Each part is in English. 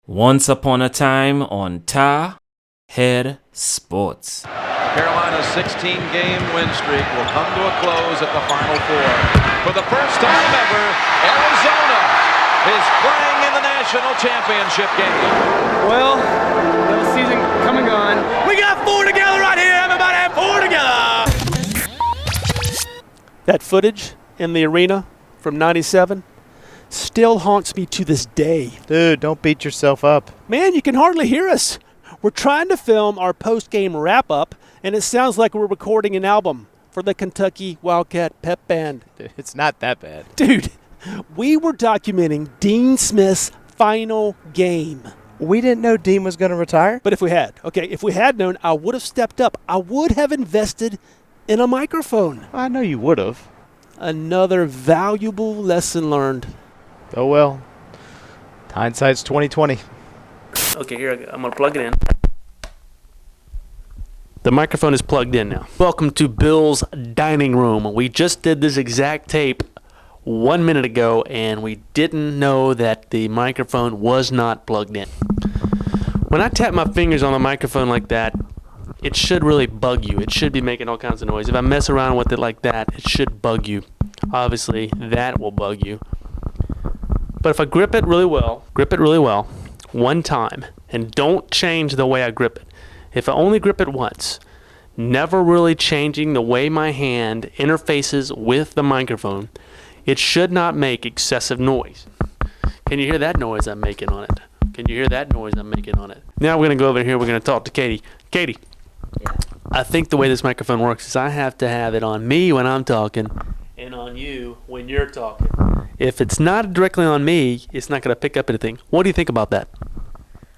Once upon a time on Tar Head Sports. Carolina's 16-game win streak will come to a close at the Final Four. For the first time ever, Arizona is playing in the national championship game. Well, little season come and gone. We got four together right here. Everybody have four together. That footage in the arena from '97 still haunts me to this day. Dude, don't beat yourself up. Man, you can hardly hear us. We're trying to film our post-game wrap-up, and it sounds like we're recording an album for the Kentucky Wildcat Pep Band. Dude, it's not that bad. Dude, we were documenting Dean Smith's final game. We didn't know Dean was going to retire. But if we had known, I would have stepped up. I would have invested in a microphone. I know you would have. Another valuable lesson learned. Oh well. Hindsight's 2020. Okay, here I go. I'm going to plug it in. The microphone is plugged in now. Welcome to Bill's Dining Room. We just did this exact tape 1 minute ago, and we didn't know that the microphone was not plugged in. When I tap my fingers on the microphone like that, it should really bug you. It should be making all kinds of noise. If I mess around with it like that, it should bug you. Obviously, that will bug you. But if I grip it really well, one time, and don't change the way I grip it. If I only grip it once, never really changing the way my hand interfaces with the microphone, it should not make excessive noise. Can you hear that noise I'm making on it? Can you hear that noise I'm making on it? Now we're going to go over here, we're going to talk to Katie. Katie, yeah. I think the way this microphone works is I have to have it on me when I'm talking and on you when you're talking. If it's not directly on me, it's not going to pick up anything. What do you think about that?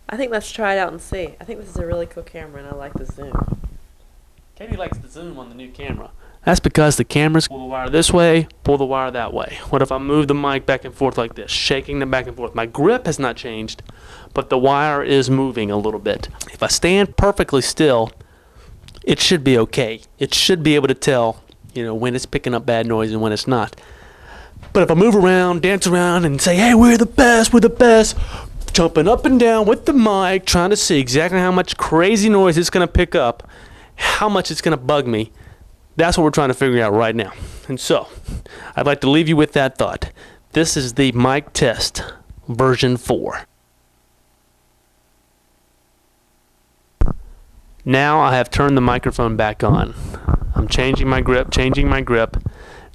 I think let's try it out and see. I think this is a really cool camera, and I like the zoom. Katie likes the zoom on the new camera. That's because the cameras pull the wire this way, pull the wire that way. What if I move the mic back and forth like this, shaking them back and forth? My grip has not changed, but the wire is moving a little bit. If I stand perfectly still, it should be okay. It should be able to tell, when it's picking up bad noise and when it's not. But if I move around, dance around, and say, hey, we're the best, jumping up and down with the mic, trying to see exactly how much crazy noise it's going to pick up, how much it's going to bug me, that's what we're trying to figure out right now. And so, I'd like to leave you with that thought. This is the mic test, version 4. Now I have turned the microphone back on. I'm changing my grip.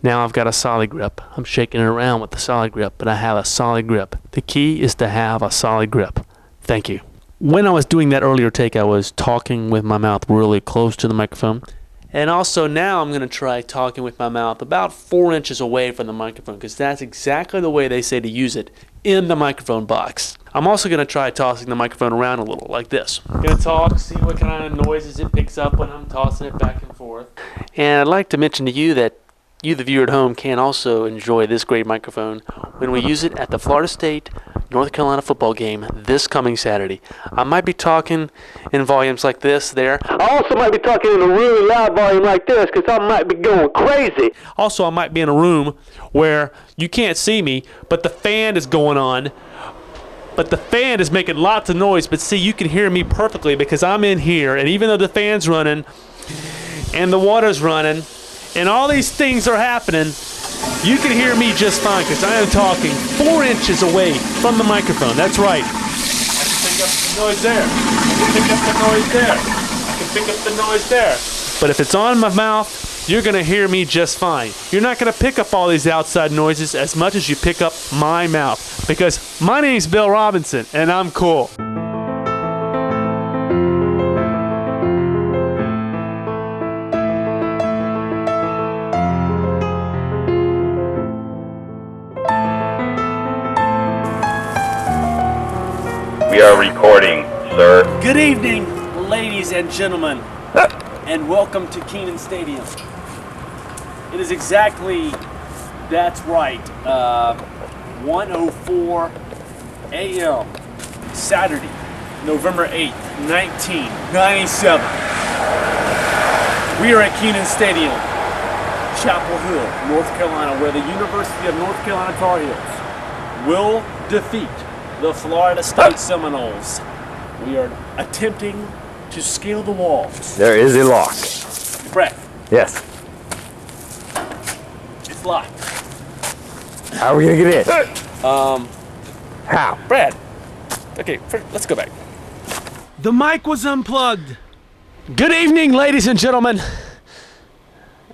Now I've got a solid grip. I'm shaking it around with the solid grip, but I have a solid grip. The key is to have a solid grip. Thank you. When I was doing that earlier take, I was talking with my mouth really close to the microphone. And also now I'm going to try talking with my mouth about 4 inches away from the microphone, because that's exactly the way they say to use it in the microphone box. I'm also going to try tossing the microphone around a little, like this. I'm going to talk, see what kind of noises it picks up when I'm tossing it back and forth. And I'd like to mention to you that you, the viewer at home, can also enjoy this great microphone when we use it at the Florida State North Carolina football game this coming Saturday. I might be talking in volumes like this there. I also might be talking in a really loud volume like this, because I might be going crazy. Also, I might be in a room where you can't see me, but the fan is going on. But the fan is making lots of noise. But see, you can hear me perfectly because I'm in here. And even though the fan's running and the water's running and all these things are happening, you can hear me just fine because I am talking 4 inches away from the microphone. That's right. I can pick up the noise there. I can pick up the noise there. I can pick up the noise there. But if it's on my mouth, you're going to hear me just fine. You're not going to pick up all these outside noises as much as you pick up my mouth, because my name's Bill Robinson and I'm cool. We are recording, sir. Good evening, ladies and gentlemen, and welcome to Kenan Stadium. It is exactly, that's right, 1:04 a.m. Saturday, November 8th, 1997. We are at Kenan Stadium, Chapel Hill, North Carolina, where the University of North Carolina Tar Heels will defeat the Florida State Seminoles. We are attempting to scale the wall. There is a lock. Brett, Yes. it's locked. How are we gonna get in? How? Brad. Okay, let's go back. The mic was unplugged. Good evening, ladies and gentlemen,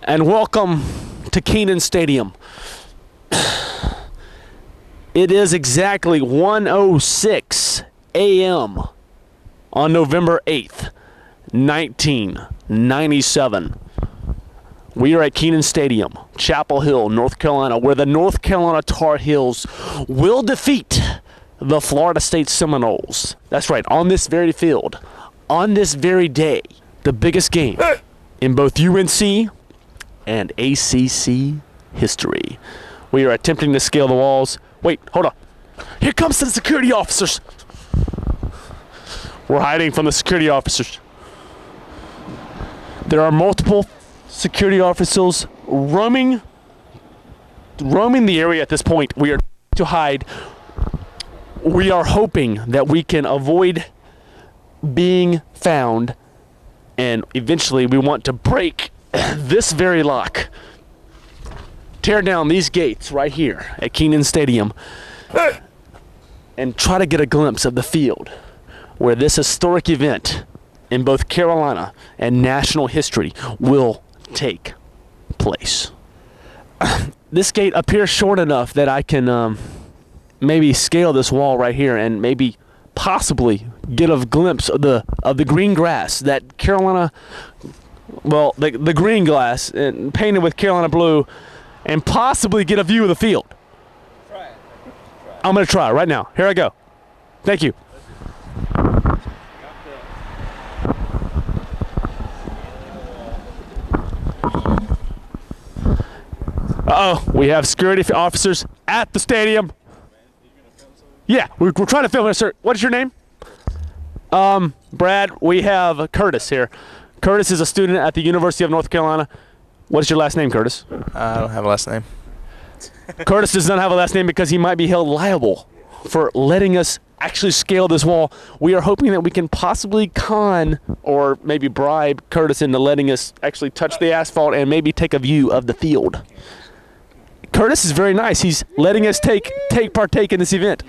and welcome to Kenan Stadium. It is exactly 1:06 a.m. on November 8th, 1997. We are at Kenan Stadium, Chapel Hill, North Carolina, where the North Carolina Tar Heels will defeat the Florida State Seminoles. That's right, on this very field, on this very day, the biggest game in both UNC and ACC history. We are attempting to scale the walls. Wait, hold on. Here comes the security officers. We're hiding from the security officers. There are multiple security officers roaming the area at this point. We are to hide. We are hoping that we can avoid being found, and eventually we want to break this very lock. Tear down these gates right here at Kenan Stadium and try to get a glimpse of the field where this historic event in both Carolina and national history will take place. This gate appears short enough that I can maybe scale this wall right here and maybe possibly get a glimpse of the green grass that Carolina, well, the green glass and painted with Carolina blue, and possibly get a view of the field. Try it. I'm going to try right now. Here I go. Thank you. Uh-oh, we have security officers at the stadium. Yeah, we're trying to film it, sir. What is your name? Brad, we have Curtis here. Curtis is a student at the University of North Carolina. What is your last name, Curtis? I don't have a last name. Curtis does not have a last name because he might be held liable for letting us actually scale this wall. We are hoping that we can possibly con or maybe bribe Curtis into letting us actually touch the asphalt and maybe take a view of the field. Curtis is very nice. He's letting us partake in this event.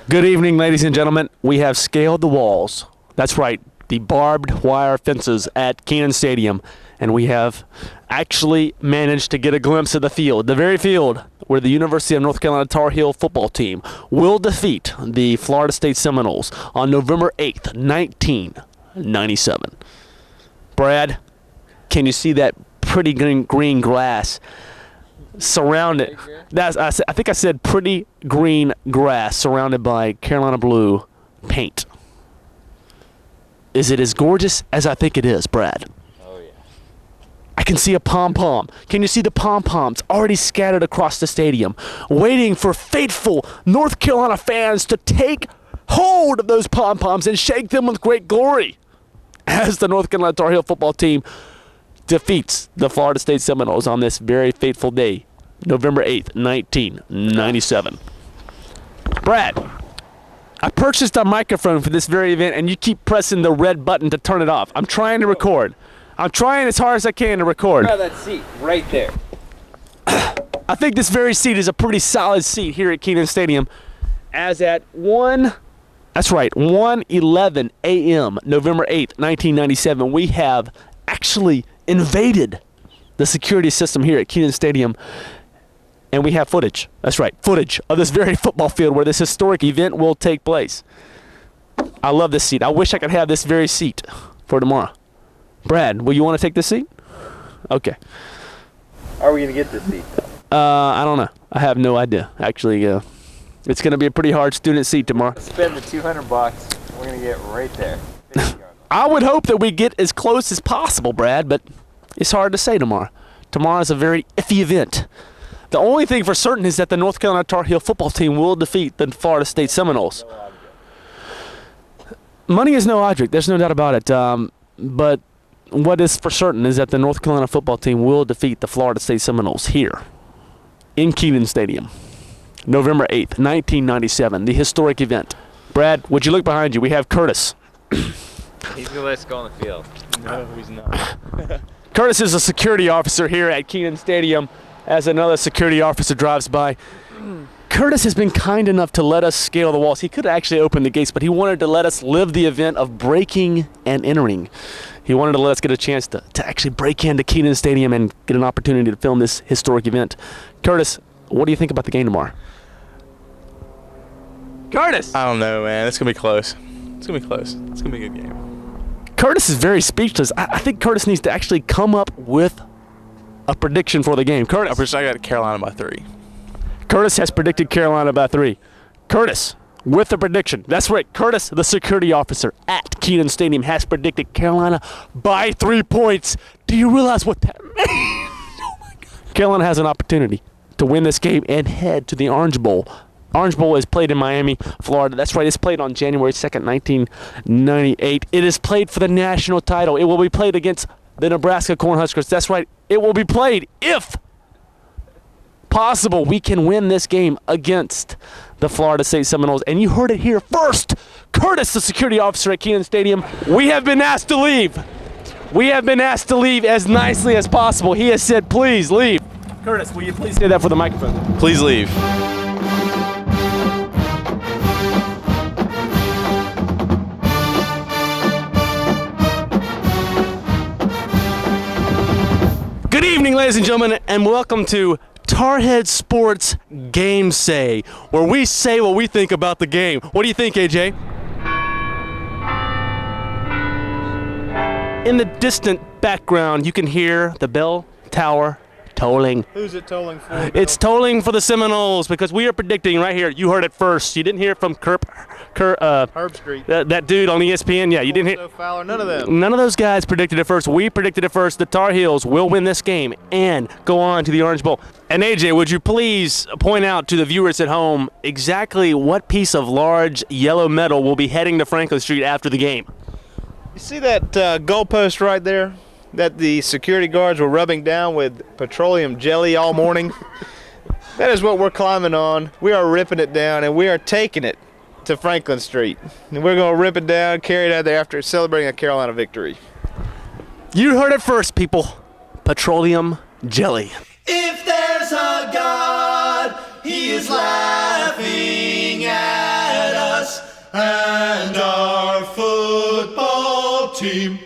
Good evening, ladies and gentlemen. We have scaled the walls. That's right, the barbed wire fences at Kenan Stadium, and we have actually managed to get a glimpse of the field, the very field where the University of North Carolina Tar Heel football team will defeat the Florida State Seminoles on November 8th, 1997. Brad, can you see that pretty green grass surrounded? I think I said pretty green grass surrounded by Carolina blue paint. Is it as gorgeous as I think it is, Brad? I can see a pom-pom. Can you see the pom-poms already scattered across the stadium, waiting for faithful North Carolina fans to take hold of those pom-poms and shake them with great glory as the North Carolina Tar Heel football team defeats the Florida State Seminoles on this very fateful day, November 8th, 1997. Brad, I purchased a microphone for this very event, and you keep pressing the red button to turn it off. I'm trying to record. I'm trying as hard as I can to record. That seat right there. I think this very seat is a pretty solid seat here at Kenan Stadium, as at 1:11 a.m. November 8th, 1997, we have actually invaded the security system here at Kenan Stadium, and we have footage. That's right, footage of this very football field where this historic event will take place. I love this seat. I wish I could have this very seat for tomorrow. Brad, will you want to take this seat? Okay. How are we gonna get this seat? I don't know. I have no idea. Actually, it's going to be a pretty hard student seat tomorrow. Spend the $200. We're gonna get right there. I would hope that we get as close as possible, Brad, but it's hard to say tomorrow. Tomorrow is a very iffy event. The only thing for certain is that the North Carolina Tar Heel football team will defeat the Florida State Seminoles. Money is no object. There's no doubt about it. But what is for certain is that the North Carolina football team will defeat the Florida State Seminoles here in Kenan Stadium. November 8th, 1997, the historic event. Brad, would you look behind you? We have Curtis. He's going to let us go on the field. No, he's not. Curtis is a security officer here at Kenan Stadium as another security officer drives by. Curtis has been kind enough to let us scale the walls. He could have actually opened the gates, but he wanted to let us live the event of breaking and entering. He wanted to let us get a chance to actually break into Kenan Stadium and get an opportunity to film this historic event. Curtis, what do you think about the game tomorrow? Curtis! I don't know, man. It's going to be close. It's going to be close. It's going to be a good game. Curtis is very speechless. I think Curtis needs to actually come up with a prediction for the game. Curtis. I got Carolina by 3. Curtis has predicted Carolina by 3. Curtis, with the prediction. That's right. Curtis, the security officer at Kenan Stadium, has predicted Carolina by 3 points. Do you realize what that means? Oh my God. Carolina has an opportunity to win this game and head to the Orange Bowl. Orange Bowl is played in Miami, Florida. That's right. It's played on January 2nd, 1998. It is played for the national title. It will be played against the Nebraska Cornhuskers. That's right. It will be played if possible, we can win this game against the Florida State Seminoles. And you heard it here first. Curtis, the security officer at Kenan Stadium, we have been asked to leave. We have been asked to leave as nicely as possible. He has said, please leave. Curtis, will you please say that for the microphone? Please leave. Good evening, ladies and gentlemen, and welcome to Tarhead Sports Game Say, where we say what we think about the game. What do you think, AJ? In the distant background, you can hear the bell tower tolling. Who's it tolling for? It's tolling for the Seminoles because we are predicting right here. You heard it first. You didn't hear it from Herb Street. That dude on ESPN. Yeah, you didn't hear. Fowler, none of them. None of those guys predicted it first. We predicted it first. The Tar Heels will win this game and go on to the Orange Bowl. And AJ, would you please point out to the viewers at home exactly what piece of large yellow metal will be heading to Franklin Street after the game? You see that goalpost right there that the security guards were rubbing down with petroleum jelly all morning? That is what we're climbing on. We are ripping it down, and we are taking it to Franklin Street. And we're going to rip it down, carry it out there after celebrating a Carolina victory. You heard it first, people. Petroleum jelly. If there's a God, he is laughing at us and our football team.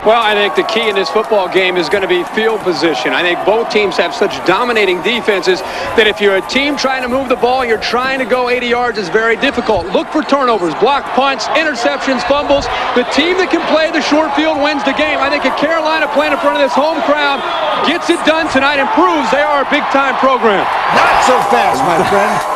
Well, I think the key in this football game is going to be field position. I think both teams have such dominating defenses that if you're a team trying to move the ball, you're trying to go 80 yards, is very difficult. Look for turnovers, block punts, interceptions, fumbles. The team that can play the short field wins the game. I think if Carolina playing in front of this home crowd gets it done tonight and proves they are a big-time program. Not so fast, my friend.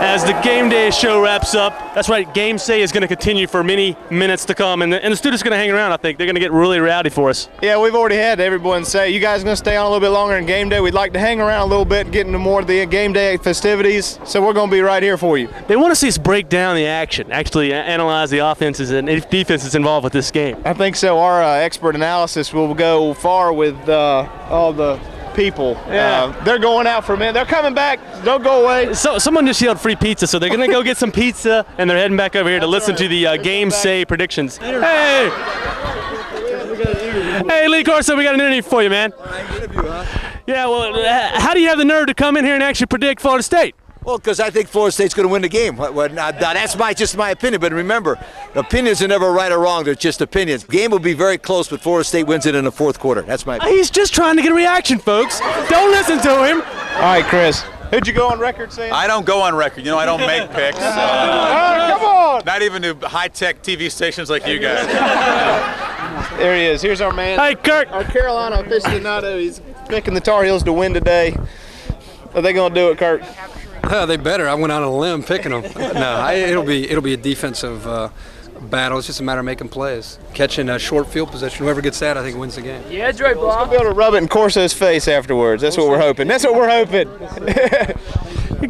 As the game day show wraps up, that's right, Game Say is going to continue for many minutes to come, and the students are going to hang around, I think. They're going to get really rowdy for us. Yeah, we've already had everyone say, you guys are going to stay on a little bit longer in game day. We'd like to hang around a little bit and get into more of the game day festivities, so we're going to be right here for you. They want to see us break down the action, actually analyze the offenses and defenses involved with this game. I think so. Our expert analysis will go far with all the people. Yeah. They're going out for a minute. They're coming back. Don't go away. So someone just yelled free pizza, so they're going to go get some pizza, and they're heading back over here to listen to the Game Say predictions. Hey! Hey, Lee Carson, we got an interview for you, man. Yeah, well, how do you have the nerve to come in here and actually predict Florida State? Well, because I think Florida State's going to win the game. That's just my opinion. But remember, opinions are never right or wrong. They're just opinions. The game will be very close, but Florida State wins it in the fourth quarter. That's my opinion. He's just trying to get a reaction, folks. Don't listen to him. All right, Chris. Who'd you go on record saying? I don't go on record. You know, I don't make picks. Come on. Not even to high-tech TV stations like you guys. There he is. Here's our man. Hey, Kirk. Our Carolina aficionado. He's picking the Tar Heels to win today. Are they going to do it, Kirk? They better. I went out on a limb picking them. No, it'll be a defensive battle. It's just a matter of making plays. Catching a short field position. Whoever gets that, I think, wins the game. Yeah, it's right, We'll be able to rub it in Corso's face afterwards. That's what we're hoping. That's what we're hoping.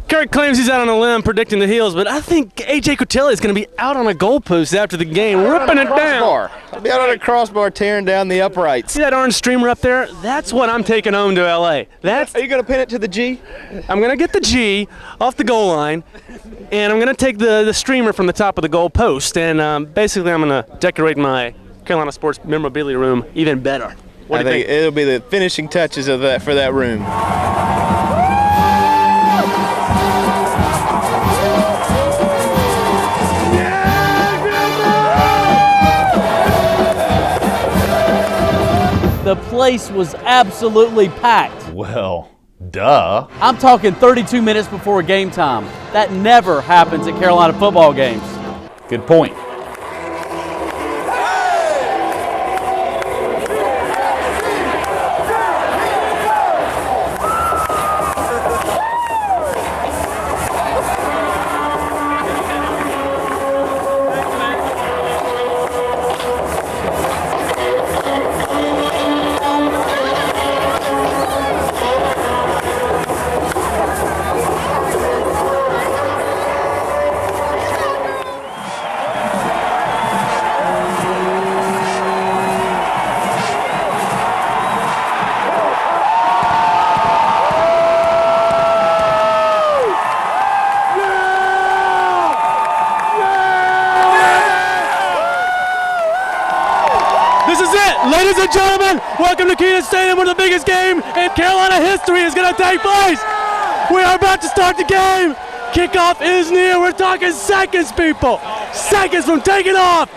Kirk claims he's out on a limb predicting the heels, but I think A.J. Cotelli is going to be out on a goalpost after the game, ripping it down. I'll be out on a crossbar tearing down the uprights. See that orange streamer up there? That's what I'm taking home to L.A. Are you going to pin it to the G? I'm going to get the G off the goal line, and I'm going to take the streamer from the top of the goal post, and basically I'm going to decorate my Carolina Sports memorabilia room even better. What do you think? It'll be the finishing touches of that for that room. The place was absolutely packed. Well, duh. I'm talking 32 minutes before game time. That never happens at Carolina football games. Good point. This is it, ladies and gentlemen. Welcome to Kenan Stadium, where the biggest game in Carolina history is going to take place. We are about to start the game. Kickoff is near. We're talking seconds, people. Seconds from taking off.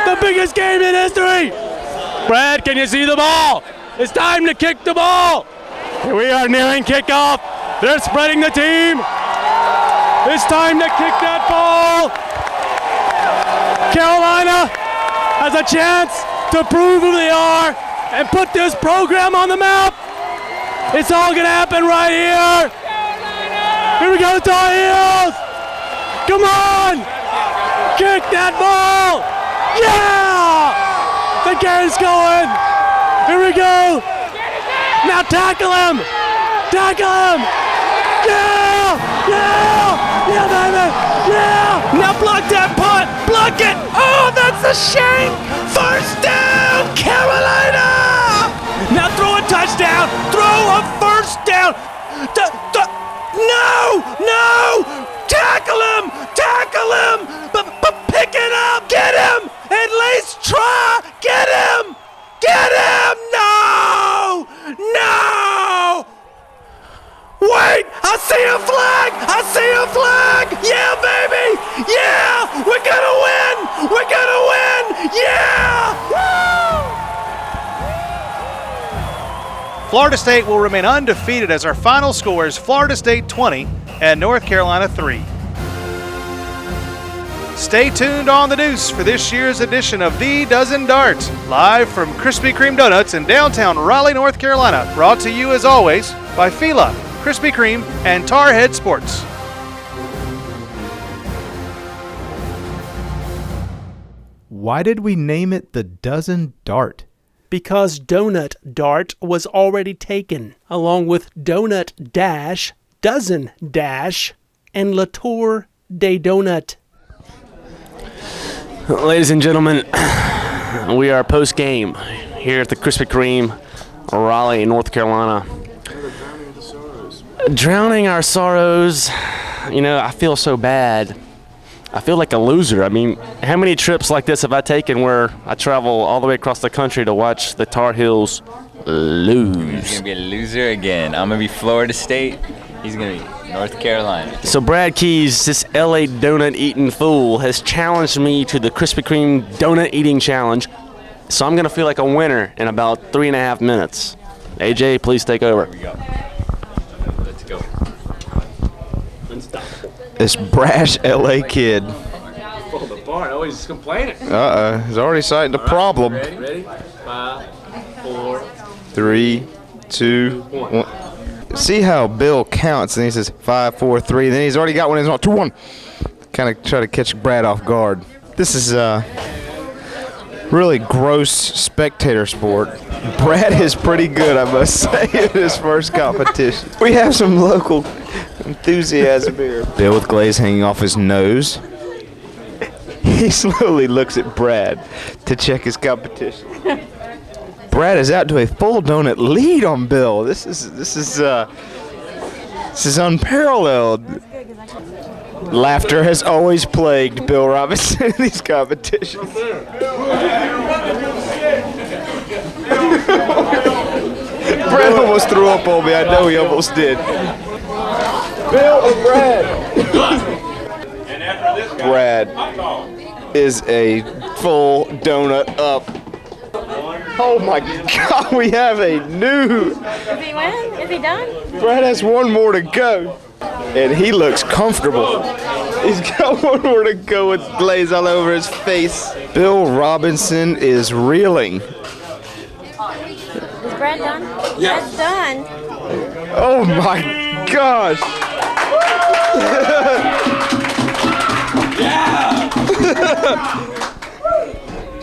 The biggest game in history. Brad, can you see the ball? It's time to kick the ball. We are nearing kickoff. They're spreading the team. It's time to kick that ball. Carolina has a chance to prove who they are and put this program on the map. It's all gonna happen right here. Here we go, Tar Heels. Come on, kick that ball. Yeah, the game's going. Here we go. Now tackle him. Tackle him. Yeah, yeah, yeah, baby. Yeah. Now block that punt. Block it. Oh, that's a shank. First down, Carolina! Now throw a touchdown. Throw a first down. No, no! Tackle him! Tackle him! But pick it up! Get him! At least try! Get him! Get him! No! No! Wait! I see a flag! I see a flag! Yeah, baby! Yeah! We're gonna win! We're gonna win! Yeah! Woo! Florida State will remain undefeated as our final score is Florida State 20 and North Carolina 3. Stay tuned on the Deuce for this year's edition of The Dozen Darts, live from Krispy Kreme Donuts in downtown Raleigh, North Carolina. Brought to you as always by Fila, Krispy Kreme, and Tarhead Sports. Why did we name it the Dozen Dart? Because Donut Dart was already taken, along with Donut Dash, Dozen Dash, and Latour de Donut. Ladies and gentlemen, we are post-game here at the Krispy Kreme, Raleigh, North Carolina. Drowning our sorrows. You know, I feel so bad. I feel like a loser. I mean, how many trips like this have I taken where I travel all the way across the country to watch the Tar Heels lose? He's going to be a loser again. I'm going to be Florida State. He's going to be North Carolina. So Brad Keys, this LA donut-eating fool, has challenged me to the Krispy Kreme donut-eating challenge. So I'm going to feel like a winner in about 3.5 minutes. AJ, please take over. Here we go. Let's go. This brash LA kid. Fall apart. Oh, he's complaining. He's already citing the problem. Ready? 5, 4, 3, 2, 1. See how Bill counts, and he says 5, 4, 3. Then he's already got one. He's on 2, 1. Kind of try to catch Brad off guard. This is a really gross spectator sport. Brad is pretty good, I must say, in his first competition. We have some local enthusiasm here. Bill with glaze hanging off his nose. He slowly looks at Brad to check his competition. Brad is out to a full donut lead on Bill. This is unparalleled. Laughter has always plagued Bill Robinson in these competitions. Brad almost threw up on me. I know he almost did. Bill or Brad? Brad is a full donut up. Oh my God, we have a new. Is he win? Is he done? Brad has one more to go. And he looks comfortable. He's got one more to go with glaze all over his face. Bill Robinson is reeling. Is Brad done? Yeah. Brad's done. Oh my gosh. Yeah!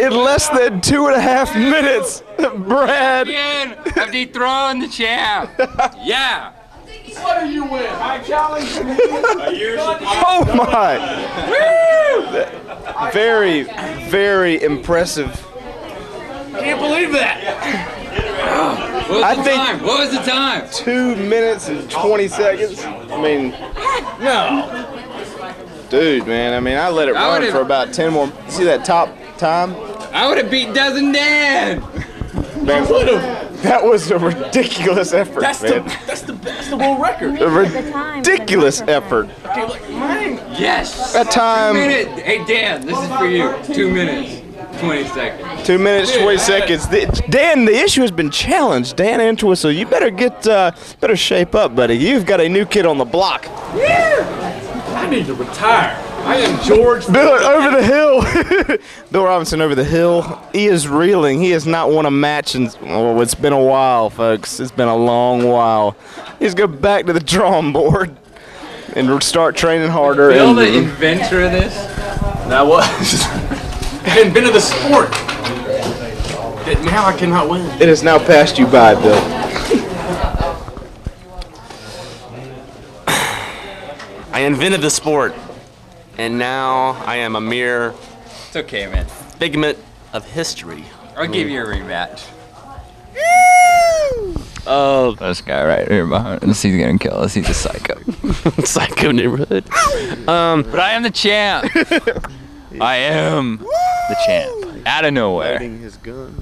In less than 2.5 minutes, Brad. Again, I've dethroned the champ. Yeah. What do you win? I challenge you. Oh my! Very, very impressive. Can't believe that. What was the time? What was the time? 2 minutes and 20 seconds. I mean, no. Dude, man, I mean, I let it run for about 10 more. See that top time? I would have beat Dozen Dan. Man, that was a ridiculous effort, man. That's the world record. A ridiculous effort. Yes. That time. 2 minutes. Hey Dan, this is for you. 2 minutes, 20 seconds. 2 minutes, 20 seconds. Dan, the issue has been challenged. Dan Entwistle, you better better shape up, buddy. You've got a new kid on the block. I need to retire. I am George. Bill over the hill. Bill Robinson over the hill. He is reeling. He has not won a match in, oh, it's been a while, folks. It's been a long while. He's go back to the drawing board and start training harder. Bill, the inventor of this? That was. I invented the sport. That now I cannot win. It has now passed you by, Bill. I invented the sport, and now I am a mere It's okay, man. figment of history. I'll give you a rematch. Oh, this guy right here behind us, he's gonna kill us. He's a psycho. Psycho neighborhood. But I am the champ. I am the champ. Out of nowhere.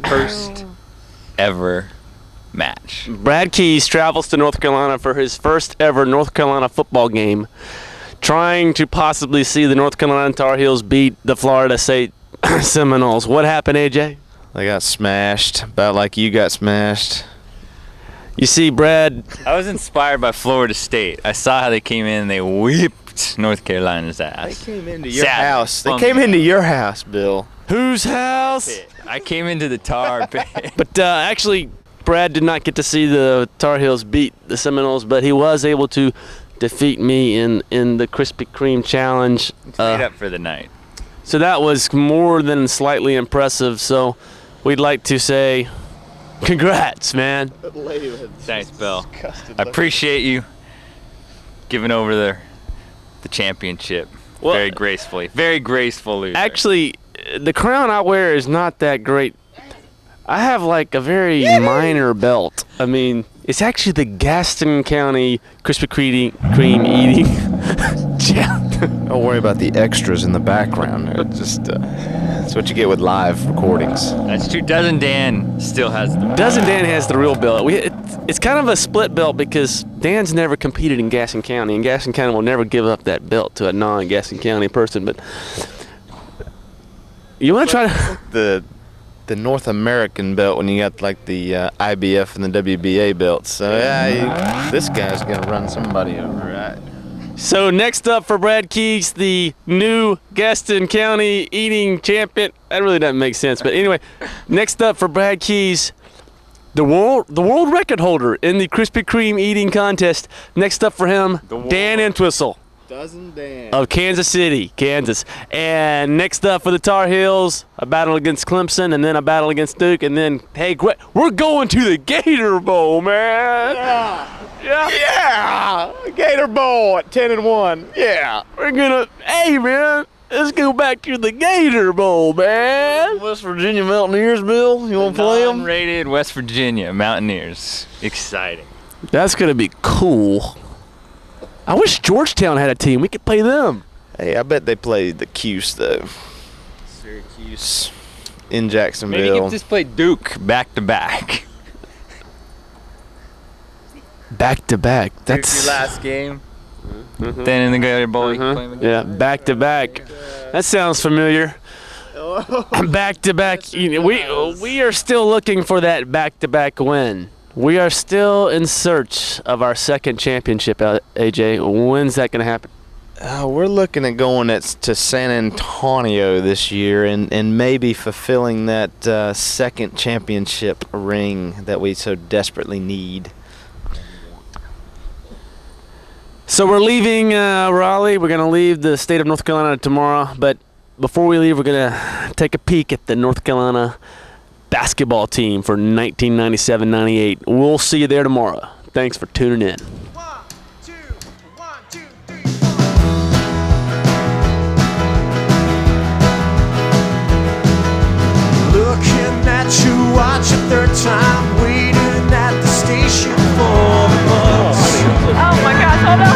First ever match. Brad Keys travels to North Carolina for his first ever North Carolina football game, trying to possibly see the North Carolina Tar Heels beat the Florida State Seminoles. What happened, AJ? They got smashed, about like you got smashed. You see, Brad. I was inspired by Florida State. I saw how they came in and they whipped North Carolina's ass. They came into your house. They came into your house, Bill. Whose house? I came into the tar pit. But actually, Brad did not get to see the Tar Heels beat the Seminoles, but he was able to defeat me in the Krispy Kreme challenge. Made up for the night. So that was more than slightly impressive. So we'd like to say congrats, man. Thanks, Bill. I appreciate you giving over the championship very gracefully. Very graceful loser. Actually, the crown I wear is not that great. I have like a very minor belt. I mean, it's actually the Gaston County Krispy Kreme eating challenge. Don't worry about the extras in the background. It's just that's what you get with live recordings. That's true. Dozen Dan still has the Dozen Dan has the real belt. It's kind of a split belt because Dan's never competed in Gaston County, and Gaston County will never give up that belt to a non-Gaston County person. But you want to try to the North American belt when you got like the IBF and the WBA belts. So yeah, this guy's gonna run somebody over, right? So next up for Brad Keys, the new Gaston County eating champion. That really doesn't make sense, but anyway, next up for Brad Keys, the world record holder in the Krispy Kreme eating contest. Next up for him, Dan Entwistle. of Kansas City, Kansas. And next up for the Tar Heels, a battle against Clemson, and then a battle against Duke, and then, hey, we're going to the Gator Bowl, man. Yeah, Gator Bowl at 10-1. Yeah, we're gonna. Hey, man, let's go back to the Gator Bowl, man. West Virginia Mountaineers, Bill. You want to play them? Rated West Virginia Mountaineers. Exciting. That's gonna be cool. I wish Georgetown had a team. We could play them. Hey, I bet they played the Cuse though. Syracuse in Jacksonville. Maybe you could just play Duke back to back. Back to back. That's your last game. Then in the Gator Bowl, you can play them again. Yeah, back to back. That sounds familiar. Back to back. We are still looking for that back to back win. We are still in search of our second championship, AJ. When's that going to happen? We're looking at going to San Antonio this year and maybe fulfilling that second championship ring that we so desperately need. So we're leaving Raleigh. We're going to leave the state of North Carolina tomorrow. But before we leave, we're going to take a peek at the North Carolina basketball team for 1997-98. We'll see you there tomorrow. Thanks for tuning in. Looking at you, watch a third time, waiting at the station for the bus. Oh my gosh, hold on.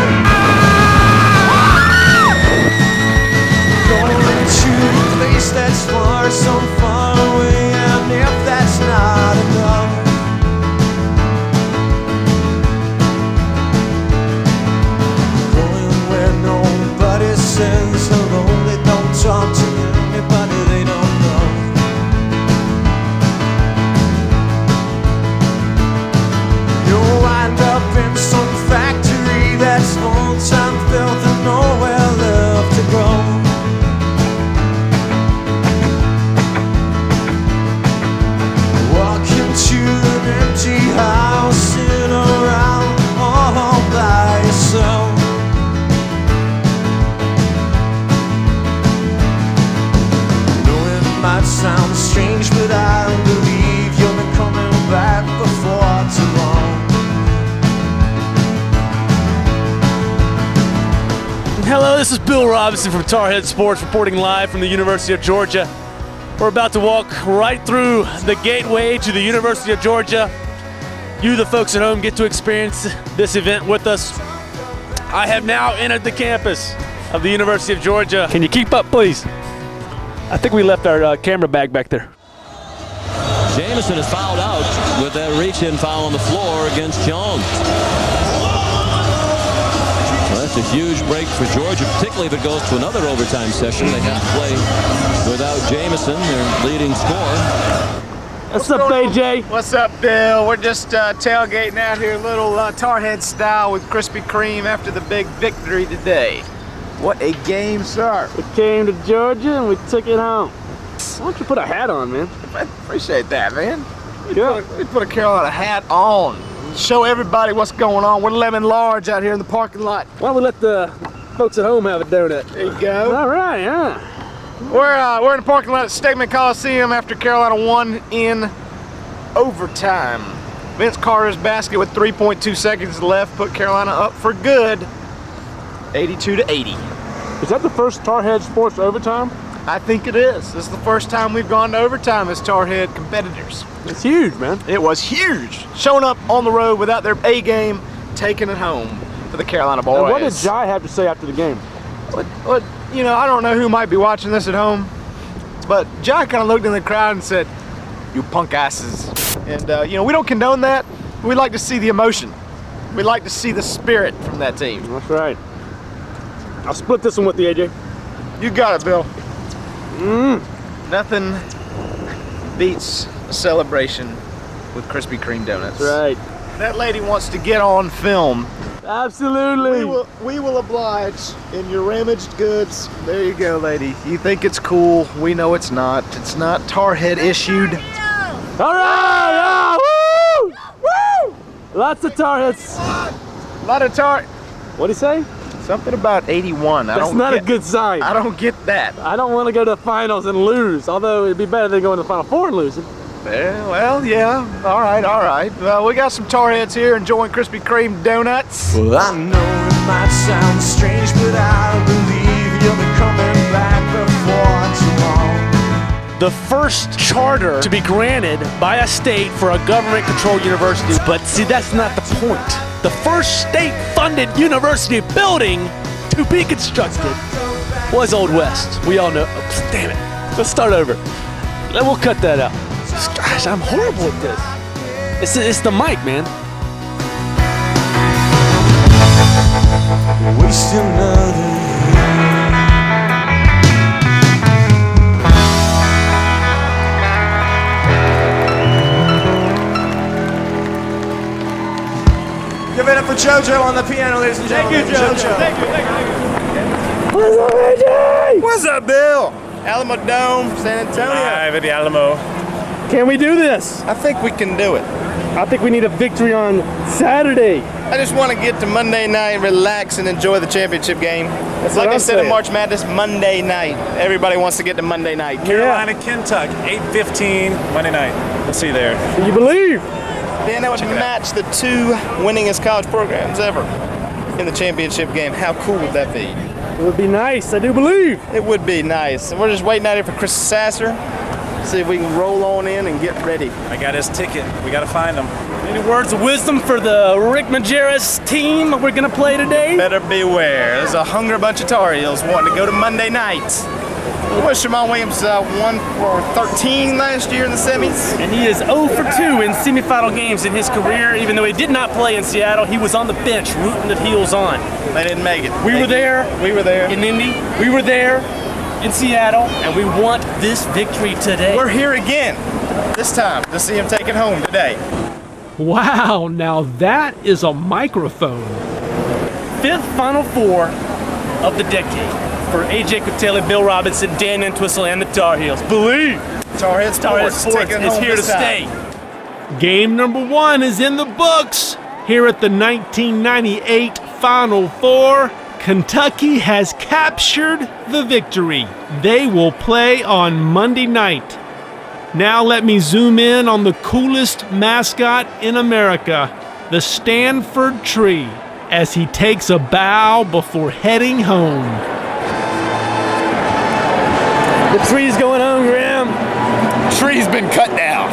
Going to a place that's far, so far away. If that's not enough, going where nobody says hello, they don't talk to anybody they don't know. You'll wind up in some factory that's old-time filth and nowhere left to grow. To an empty house, sitting around all by yourself. Know it might sound strange, but I believe you'll be coming back before too long. Hello, this is Bill Robinson from Tarhead Sports, reporting live from the University of Georgia. We're about to walk right through the gateway to the University of Georgia. You, the folks at home, get to experience this event with us. I have now entered the campus of the University of Georgia. Can you keep up, please? I think we left our camera bag back there. Jamison is fouled out with that reach-in foul on the floor against Young. Well, that's a huge break for Georgia, particularly if it goes to another overtime session. They have to play without Jamison, their leading scorer. What's up, AJ? What's up, Bill? We're just tailgating out here, little Tarhead style with Krispy Kreme after the big victory today. What a game, sir. We came to Georgia and we took it home. Why don't you put a hat on, man? I appreciate that, man. We put a Carolina hat on. Show everybody what's going on. We're lemon large out here in the parking lot. Why don't we let the folks at home have a donut? There you go. All right, yeah. We're in the parking lot at Stegman Coliseum after Carolina won in overtime. Vince Carter's basket with 3.2 seconds left put Carolina up for good, 82-80. Is that the first Tarhead Sports overtime? I think it is. This is the first time we've gone to overtime as Tarhead competitors. It's huge, man. It was huge. Showing up on the road without their A game, taking it home for the Carolina boys. And what did Jai have to say after the game? What, you know, I don't know who might be watching this at home, but Jai kind of looked in the crowd and said, "You punk asses." And, you know, we don't condone that. We like to see the emotion. We like to see the spirit from that team. That's right. I'll split this one with you, AJ. You got it, Bill. Nothing beats a celebration with Krispy Kreme donuts. That's right. That lady wants to get on film. Absolutely. We will oblige in your ramaged goods. There you go, lady. You think it's cool. We know it's not. It's not Tarhead issued. All right! Woo! Woo! Lots of Tarheads. A lot of What'd he say? Something about 81. That's not a good sign. I don't get that. I don't want to go to the finals and lose, although it'd be better than going to the Final Four and losing. Well, yeah. All right. Well, we got some Tar Heads here enjoying Krispy Kreme donuts. Well, I know it might sound strange, but I believe you'll be coming back before too long. The first charter to be granted by a state for a government-controlled university. But see, that's not the point. The first state-funded university building to be constructed was Old West. We all know. Oops, damn it. Let's start over. We'll cut that out. Gosh, I'm horrible at this. It's the mic, man. Waste another Give it up for JoJo on the piano, ladies and gentlemen. Thank you, JoJo. Thank you. What's up, AJ? What's up, Bill? Alamo Dome, San Antonio. Live at the Alamo. Can we do this? I think we can do it. I think we need a victory on Saturday. I just want to get to Monday night, relax, and enjoy the championship game. That's like what I I'm said in saying. March Madness, Monday night. Everybody wants to get to Monday night. Carolina, Kentucky, 8:15 Monday night. We'll see you there. Do you believe? Then that would match the two winningest college programs ever in the championship game. How cool would that be? It would be nice, I do believe. It would be nice. And we're just waiting out here for Chris Sasser. See if we can roll on in and get ready. I got his ticket. We got to find him. Any words of wisdom for the Rick Majerus team we're going to play today? Better beware. There's a hungry bunch of Tar Heels wanting to go to Monday night. Was Shamon Williams 1 for 13 last year in the semis? And he is 0 for 2 in semifinal games in his career. Even though he did not play in Seattle, he was on the bench rooting the Heels on. They didn't make it. We were there. We were there. In Indy. We were there in Seattle. And we want this victory today. We're here again, this time, to see him take it home today. Wow, now that is a microphone. 5th Final Four of the decade for AJ Cotelli, Bill Robinson, Dan Entwistle, and the Tar Heels. Believe! Tar Head Sports is here to stay. Game number 1 is in the books. Here at the 1998 Final Four, Kentucky has captured the victory. They will play on Monday night. Now let me zoom in on the coolest mascot in America, the Stanford Tree, as he takes a bow before heading home. The tree's going home, Graham. Tree's been cut down.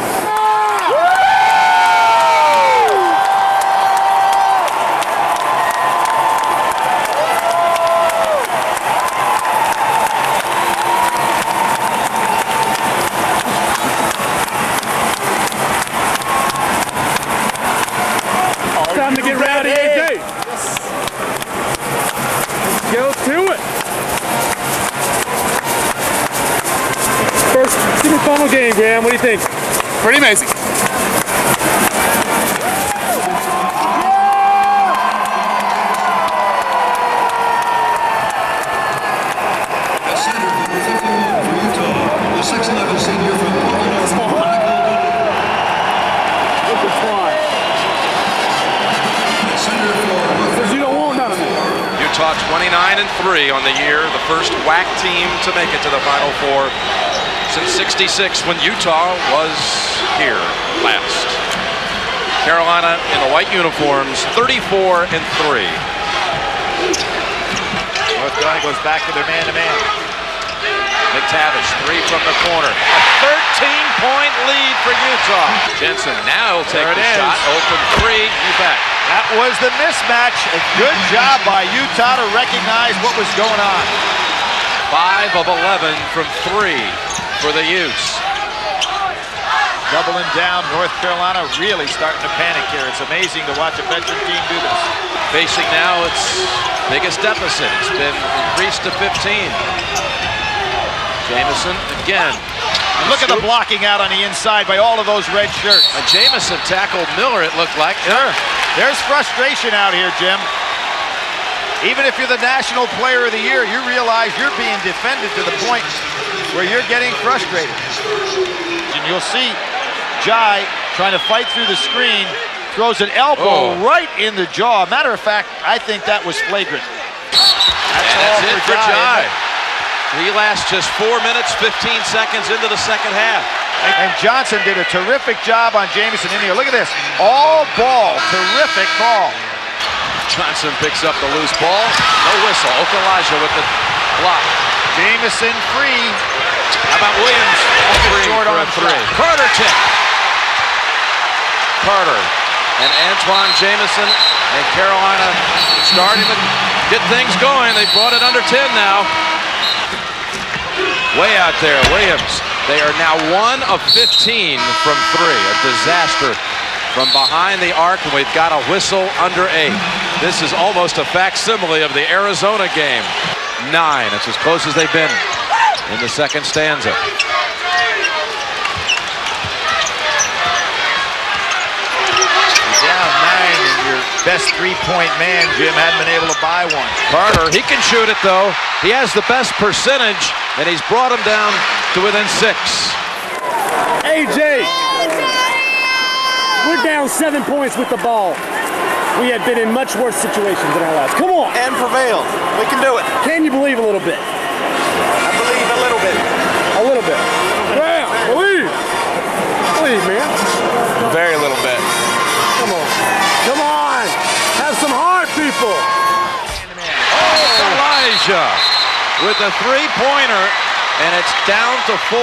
Time to get rowdy, AJ. Let's go to it. First semifinal game, Graham. What do you think? Pretty amazing. Utah 29-3 on the year, the first WAC team to make it to the Final Four since '66 when Utah was here last. Carolina in the white uniforms, 34-3. North Carolina goes back to their man-to-man. McTavish, 3 from the corner. A 13-point lead for Utah. Jensen now will take the shot. Open 3. You bet. That was the mismatch. A good job by Utah to recognize what was going on. 5 of 11 from 3 for the Utes. Doubling down, North Carolina really starting to panic here. It's amazing to watch a veteran team do this. Facing now its biggest deficit. It's been increased to 15. Jamison again. And look at the blocking out on the inside by all of those red shirts. And Jamison tackled Miller, it looked like. Sure. There's frustration out here, Jim. Even if you're the National Player of the Year, you realize you're being defended to the point where you're getting frustrated. And you'll see Jai trying to fight through the screen, throws an elbow right in the jaw. Matter of fact, I think that was flagrant. minute for Jai. He lasts just 4 minutes, 15 seconds into the second half. And Johnson did a terrific job on Jamison in here. Look at this. All ball. Terrific call. Johnson picks up the loose ball. No whistle. Okalaja with the block. Jamison free. How about Williams? Free for a three. Carter tip. Carter and Antoine Jamison and Carolina starting to get things going. They brought it under 10 now. Way out there, Williams. They are now 1 of 15 from 3. A disaster from behind the arc, and we've got a whistle under 8. This is almost a facsimile of the Arizona game. 9. It's as close as they've been in the second stanza. Down 9, and your best three-point man, Jim, hadn't been able to buy one. Carter, he can shoot it though. He has the best percentage, and he's brought him down to within 6. AJ, we're down 7 points with the ball. We have been in much worse situations than our last. Come on. And prevailed. We can do it. Can you believe a little bit? I believe a little bit. A little bit. Yeah, believe. Believe, man. Very little bit. Come on. Come on. Have some heart, people. Oh, Elijah with a three-pointer, and it's down to 4.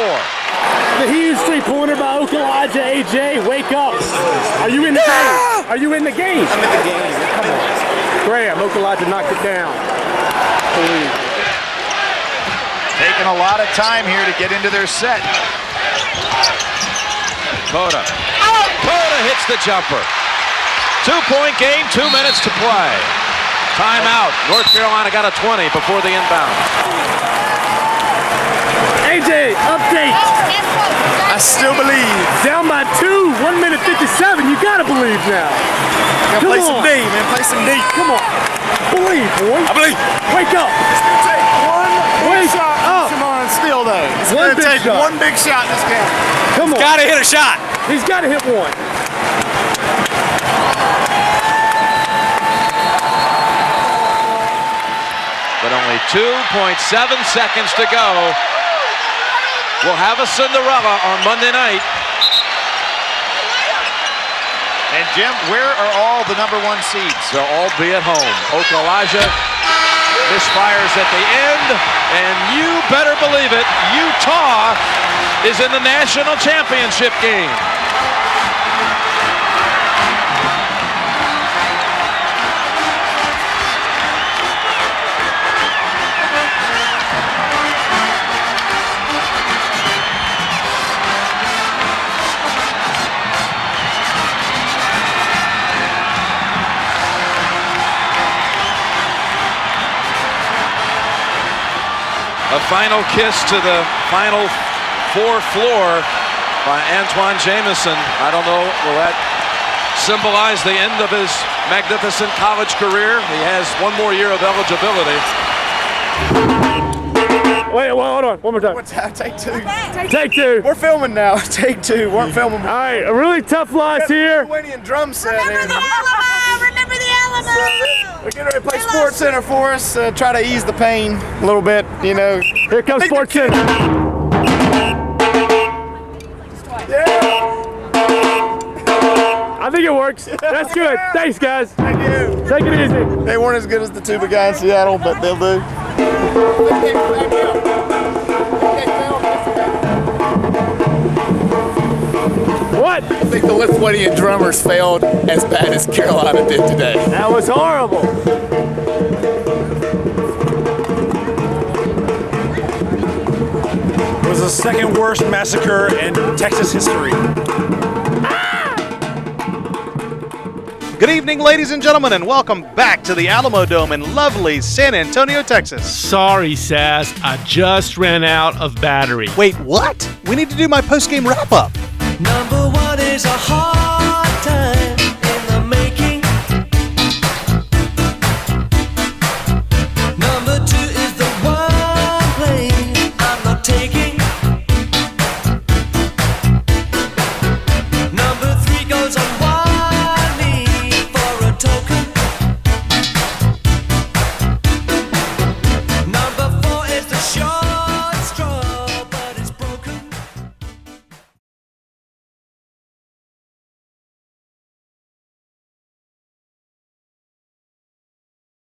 The huge three-pointer by Okalaja. AJ, wake up. Are you in the game? Are you in the game? I'm in the game. Come on. Graham, Okalaja knocked it down. Believe. Taking a lot of time here to get into their set. Coda. Coda hits the jumper. 2-point game, 2 minutes to play. Timeout. North Carolina got a 20 before the inbound. AJ, update. I still believe. Down by 2, 1 minute 57. You gotta believe now. Gotta play some D, man. Play some D. Come on. Believe, boy. I believe. Wake up. It's gonna take one big shot. Up. Come on, still though. It's One gonna big take shot. one big shot in this game. Come on. Gotta hit a shot. He's gotta hit one. But only 2.7 seconds to go. We'll have a Cinderella on Monday night. And Jim, where are all the number 1 seeds? They'll all be at home. Okalaja misfires at the end, and you better believe it, Utah is in the national championship game. A final kiss to the final 4th floor by Antoine Jamison. I don't know, will that symbolize the end of his magnificent college career? He has 1 more year of eligibility. Wait, hold on. One more time. What's that? Take 2. Take 2. We're filming now. Take 2. Weren't filming before. All right, a really tough loss here. Lithuanian drum set. Remember the Alamo! Remember the Alamo! We're getting ready to play Sports Center for us. Try to ease the pain a little bit, you know. Here comes Sports Center. Yeah. I think it works. That's good. Thanks, guys. Thank you. Take it easy. They weren't as good as the tuba guy in Seattle, but they'll do. What? I think the Lithuanian drummers failed as bad as Carolina did today. That was horrible. It was the second worst massacre in Texas history. Good evening, ladies and gentlemen, and welcome back to the Alamo Dome in lovely San Antonio, Texas. Sorry, Sass. I just ran out of battery. Wait, what? We need to do my post-game wrap-up. Number 1 is a heart.